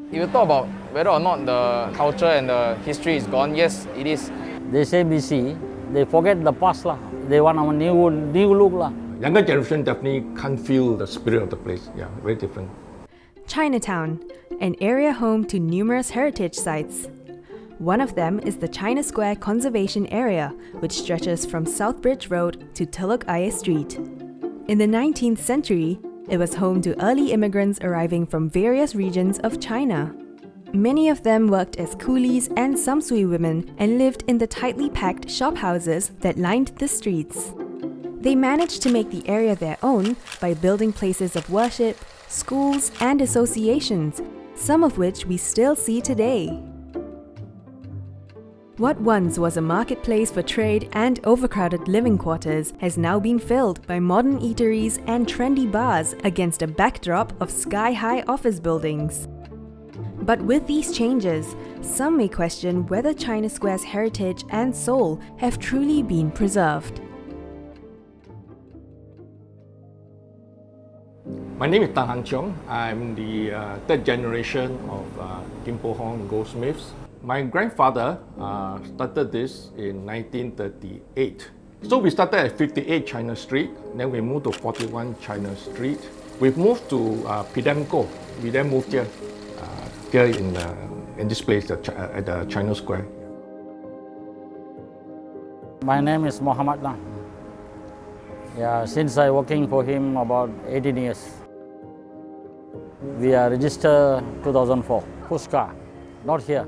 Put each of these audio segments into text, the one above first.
If you talk about whether or not the culture and the history is gone, yes, it is. They say busy, they forget the past lah. They want a new look lah. Younger generation definitely can't feel the spirit of the place. Yeah, very different. Chinatown, an area home to numerous heritage sites. One of them is the China Square Conservation Area, which stretches from Southbridge Road to Teluk-Ayer Street. In the 19th century, it was home to early immigrants arriving from various regions of China. Many of them worked as coolies and samsui women and lived in the tightly packed shophouses that lined the streets. They managed to make the area their own by building places of worship, schools, and associations, some of which we still see today. What once was a marketplace for trade and overcrowded living quarters has now been filled by modern eateries and trendy bars against a backdrop of sky-high office buildings. But with these changes, some may question whether China Square's heritage and soul have truly been preserved. My name is Tan Han Cheong. I'm the third generation of Kim Po Hong goldsmiths. My grandfather started this in 1938. So we started at 58 China Street, then we moved to 41 China Street. We've moved to Pidamco. We then moved here in this place at the China Square. My name is Muhammad Lah. Yeah, since I working for him about 18 years. We are registered 2004. Pushkar, not here,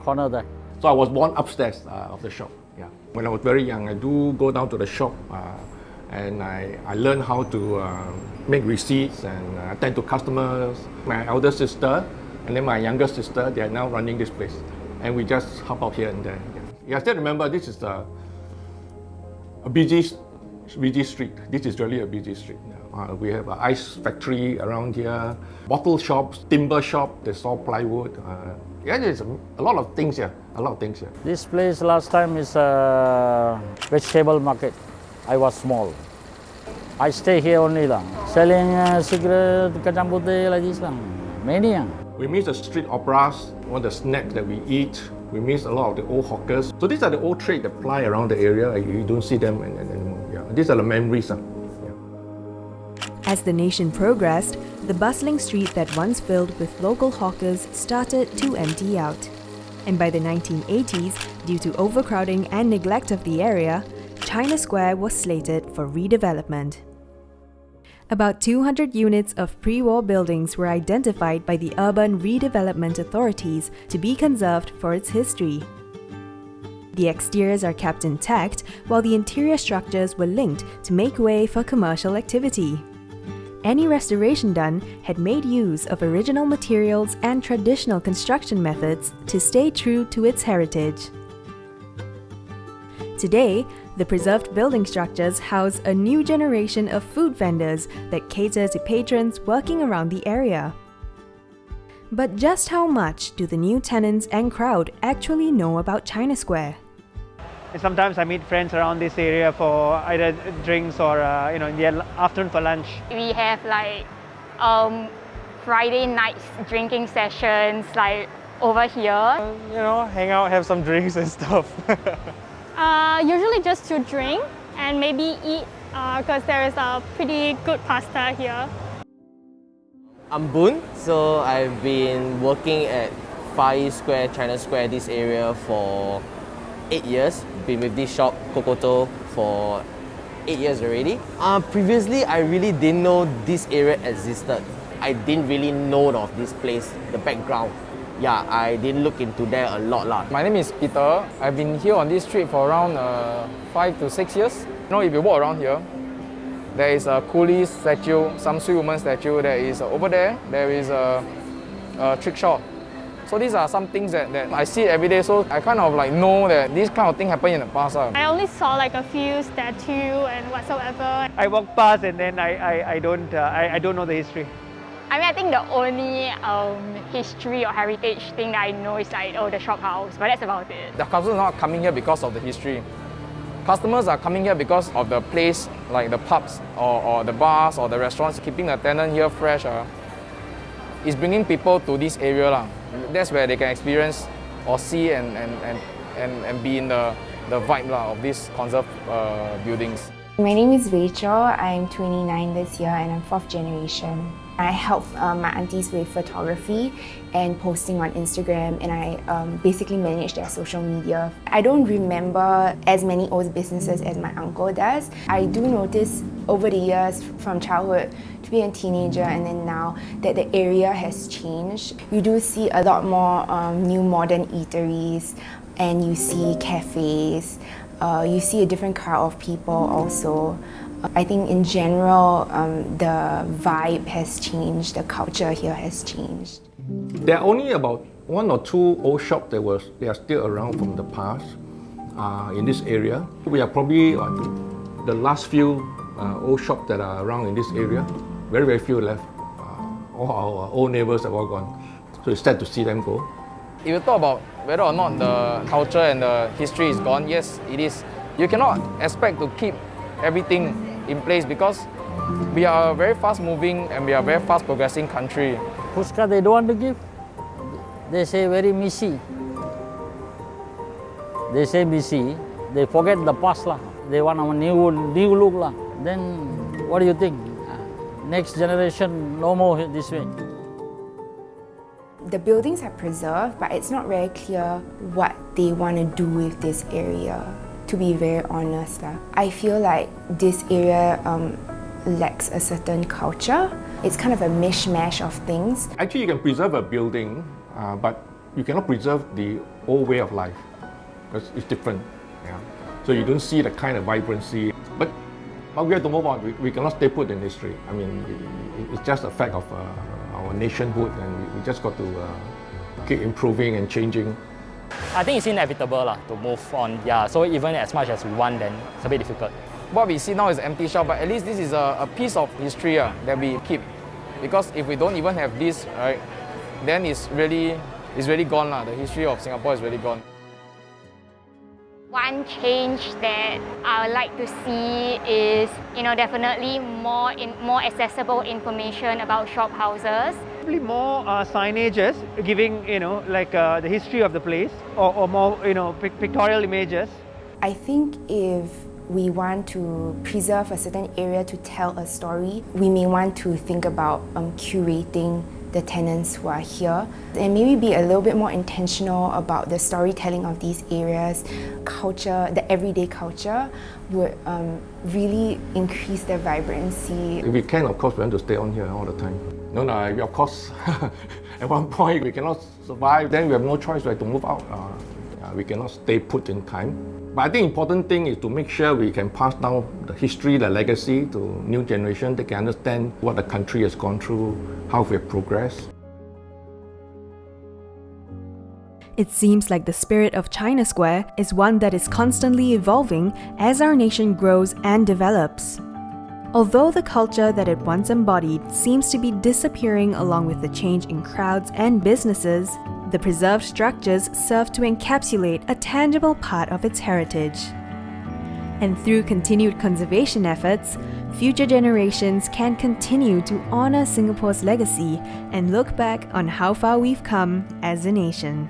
corner there. So I was born upstairs of the shop. Yeah. When I was very young, I do go down to the shop and I learned how to make receipts and attend to customers. My elder sister and then my younger sister, they are now running this place. And we just hop out here and there. Yeah, I still remember this is a busy street. This is really a busy street. We have an ice factory around here, bottle shops, timber shop, they sell plywood. Yeah, there's a lot of things here, This place last time is a vegetable market. I was small. I stay here only lah. Selling cigarette, kacang putih like this lah. Many. We miss the street operas, all the snacks that we eat. We miss a lot of the old hawkers. So these are the old trade that ply around the area. You don't see them anymore. Yeah. These are the memories. As the nation progressed, the bustling street that once filled with local hawkers started to empty out. And by the 1980s, due to overcrowding and neglect of the area, China Square was slated for redevelopment. About 200 units of pre-war buildings were identified by the urban redevelopment authorities to be conserved for its history. The exteriors are kept intact, while the interior structures were linked to make way for commercial activity. Any restoration done had made use of original materials and traditional construction methods to stay true to its heritage. Today, the preserved building structures house a new generation of food vendors that cater to patrons working around the area. But just how much do the new tenants and crowd actually know about China Square? Sometimes I meet friends around this area for either drinks or in the afternoon for lunch. We have like Friday nights drinking sessions like over here. Hang out, have some drinks and stuff. Usually just to drink and maybe eat because there is a pretty good pasta here. I'm Boon, so I've been working at Far East Square, China Square, this area for 8 years. Been with this shop, Kokoto, for 8 years already. Previously, I really didn't know this area existed. I didn't really know of this place, the background. Yeah, I didn't look into there a lot. My name is Peter. I've been here on this street for around 5 to 6 years. If you walk around here, there is a coolie statue, samsui woman statue. There is over there. There is a trick shop. So these are some things that I see every day. So I kind of like know that this kind of thing happened in the past. I only saw like a few statues and whatsoever. I walk past and then I don't know the history. I think the only history or heritage thing that I know is like, the shop house, but that's about it. The customers are not coming here because of the history. Customers are coming here because of the place, like the pubs or the bars or the restaurants, keeping the tenant here fresh. is bringing people to this area lah. That's where they can experience or see and be in the vibe lah of these conserved buildings. My name is Rachel. I'm 29 this year and I'm 4th generation. I help my aunties with photography and posting on Instagram, and I basically manage their social media. I don't remember as many old businesses as my uncle does. I do notice over the years from childhood to being a teenager and then now that the area has changed. You do see a lot more new modern eateries, and you see cafes. You see a different crowd of people also. I think in general, the vibe has changed, the culture here has changed. There are only about 1 or 2 old shops that they are still around from the past in this area. We are probably the last few old shops that are around in this area. Very, very few left. All our old neighbors have all gone. So it's sad to see them go. If you talk about whether or not the culture and the history is gone, yes, it is. You cannot expect to keep everything in place because we are a very fast moving and we are a very fast progressing country. Pushkar they don't want to give. They say very messy. They say messy. They forget the past lah. They want a new look lah. Then what do you think? Next generation no more this way. The buildings are preserved, but it's not very clear what they want to do with this area, to be very honest. I feel like this area lacks a certain culture. It's kind of a mishmash of things. Actually, you can preserve a building, but you cannot preserve the old way of life because it's different. Yeah. So you don't see the kind of vibrancy. But we have to move on. We cannot stay put in history. I mean, it's just a fact of our nationhood, and we just got to keep improving and changing. I think it's inevitable to move on. Yeah, so even as much as we want, then it's a bit difficult. What we see now is an empty shop, but at least this is a piece of history that we keep. Because if we don't even have this, right, then it's really gone. The history of Singapore is really gone. One change that I would like to see is, definitely more accessible information about shop houses. Probably more signages giving, the history of the place, or more, pictorial images. I think if we want to preserve a certain area to tell a story, we may want to think about curating the tenants who are here and maybe be a little bit more intentional about the storytelling of these areas. Culture, the everyday culture would really increase the vibrancy. If we can, of course, we want to stay on here all the time. No, of course, at one point we cannot survive, then we have no choice, we have to move out. We cannot stay put in time. But I think the important thing is to make sure we can pass down the history, the legacy to new generation. They can understand what the country has gone through, how we have progressed. It seems like the spirit of China Square is one that is constantly evolving as our nation grows and develops. Although the culture that it once embodied seems to be disappearing along with the change in crowds and businesses, the preserved structures serve to encapsulate a tangible part of its heritage. And through continued conservation efforts, future generations can continue to honor Singapore's legacy and look back on how far we've come as a nation.